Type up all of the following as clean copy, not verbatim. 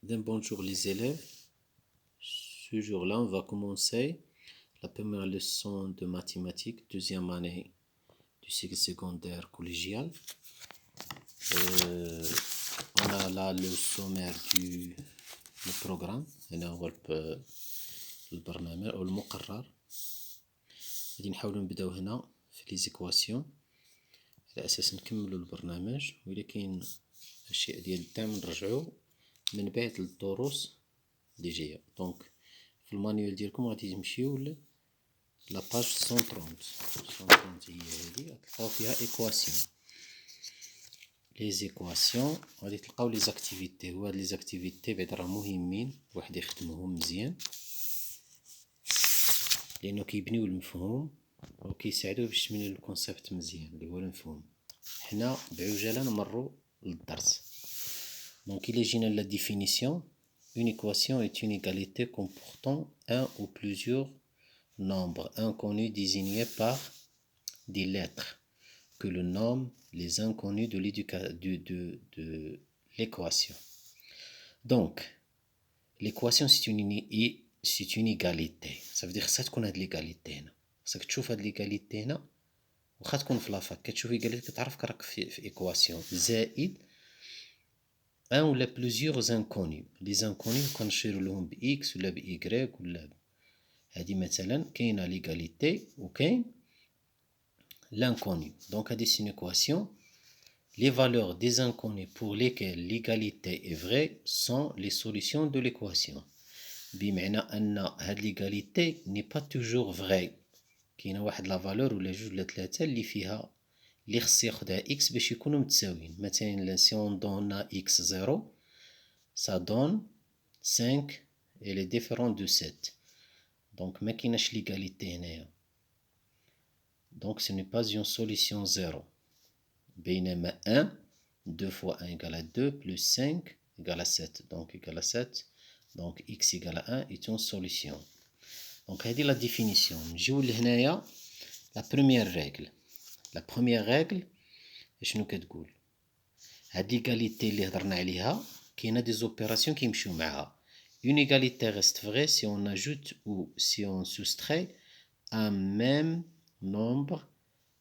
Bonjour les élèves. Ce jour-là, on va commencer la première leçon de mathématiques, deuxième année du cycle secondaire collégial. On a là le sommaire du programme. هنا هو البرنامج أو المقرر. غادي نحاولوا نبداو هنا في لي زيكواسيون على أساس نكملوا البرنامج، وإلا كاين أشياء ديال الدعم نرجعوا من بعد للدروس اللي جايه. دونك في المانيوال ديالكم غادي تمشيو ل لا باج 130 هي هادي، تلقاو فيها ايكواسيون. لي زيكواسيون غادي تلقاو لي زاكتيفيتي، وهاد لي زاكتيفيتي بعد راه مهمين واحد يخدمهم مزيان لانه كيبنيو المفهوم وكيساعدوه باش تبنيو الكونسيبت مزيان اللي هو المفهوم. حنا بعجاله نمروا للدرس. دونك إلا جينا لا ديفينيسيون، une équation est une égalité comportant un ou plusieurs nombres inconnus désignés par des lettres que l'on nomme les inconnus de l'équation. Donc, l'équation c'est une égalité. Ça veut dire خاصها تكون هاد l'égalité هنا. خاصك تشوف هاد l'égalité هنا واخا تكون في لافاك كتشوف égalité كتعرف راك في équation زائد un ou plusieurs inconnus. Les inconnus كنشيرو لهم ب x ولا ب y ولا هادي مثلا كاينه l'égalité وكاين l'inconnu. Donc هادي c'est une équation. Les valeurs des inconnus pour lesquelles l'égalité est vraie sont les solutions de l'équation. بمعنى أن هاد l'égalité n'est pas toujours vraie. كاينه واحد لا فالور ولا جوج ولا ثلاثة اللي فيها اللي خص ياخدها x باش يكونوا متساويين. مثلا si on donne x 0 ça donne 5 et elle est différente de 7. Donc ما كايناش l'égalité هنايا. Donc ce n'est pas une solution 0. بينما 1 2 fois 1 égale à 2 plus 5 égale à 7. Donc égale à 7. Donc x égale à 1 est une solution. Donc هذه la définition. نجيو لهنايا la première règle. La première règle شنو كتقول؟ هاد l'égalité اللي هضرنا عليها كاينه des opérations كيمشيو معاها. Une égalité reste vraie si on ajoute ou si on soustrait un même nombre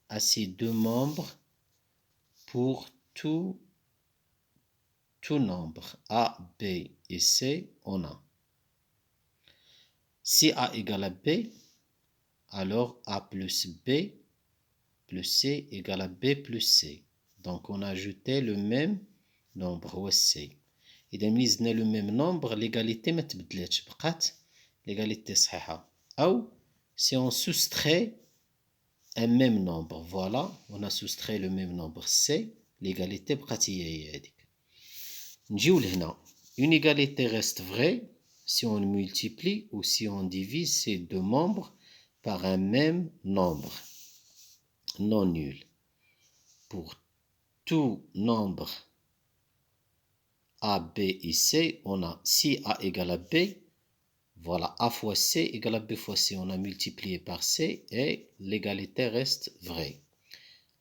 à ces deux membres pour tout nombre a, b et c on a. Si a égale à b, alors a plus b plus c égale à b plus c. Donc on a ajouté le même nombre هو c. إذا ملي زدنا لو ميم نومبر ليغاليتي ما تبدلاتش، بقات ليغاليتي صحيحة. أو si on soustrait un même nombre, voilà on a soustrait le même nombre c, l'égalité بقات هي هذيك. نجيو لهنا une égalité reste vraie si on multiplie ou si on divise ces deux membres par un même nombre non nul. Pour tout nombre A, B et C, on a si A égale à B, voilà A fois C égale à B fois C, on a multiplié par C et l'égalité reste vraie.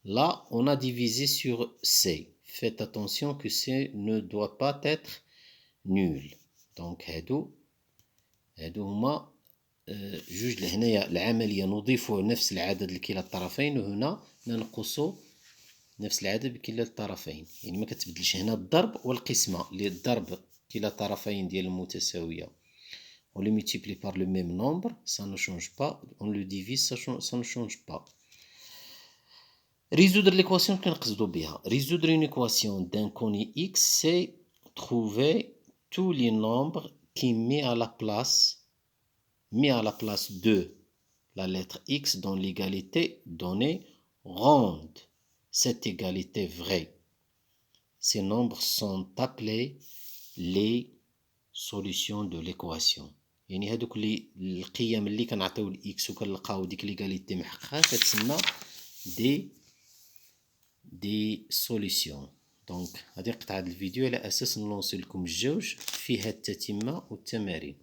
Là, on a divisé sur C. Faites attention que C ne doit pas être nul. Donc, هادو هما جوج لهنايا العملية نضيف نفس العدد لكلا الطرفين، وهنا ننقص نفس العدد بكلا الطرفين. يعني ما كتبدلش هنا الضرب والقسمة اللي الضرب كلا الطرفين ديال المتساوية on le multiplie par le même nombre, ça ne change pas. On le divise, ça ne change pas. Résoudre l'équation كنقصدو بها. Résoudre une équation d'inconnu x, c'est trouver tous les nombres qui mis à la place de la lettre x dans l'égalité donnée rendent cette égalité vraie. Ces nombres sont appelés les solutions de l'équation. يعني هادوك القيم اللي كنعطيو لاكس وكنلقاو ديك ليغاليتي محققه كتسمى دي سوليسيون. دونك هذه قطعه الفيديو على اساس نلونسي لكم الجوج فيها التتمه والتمارين.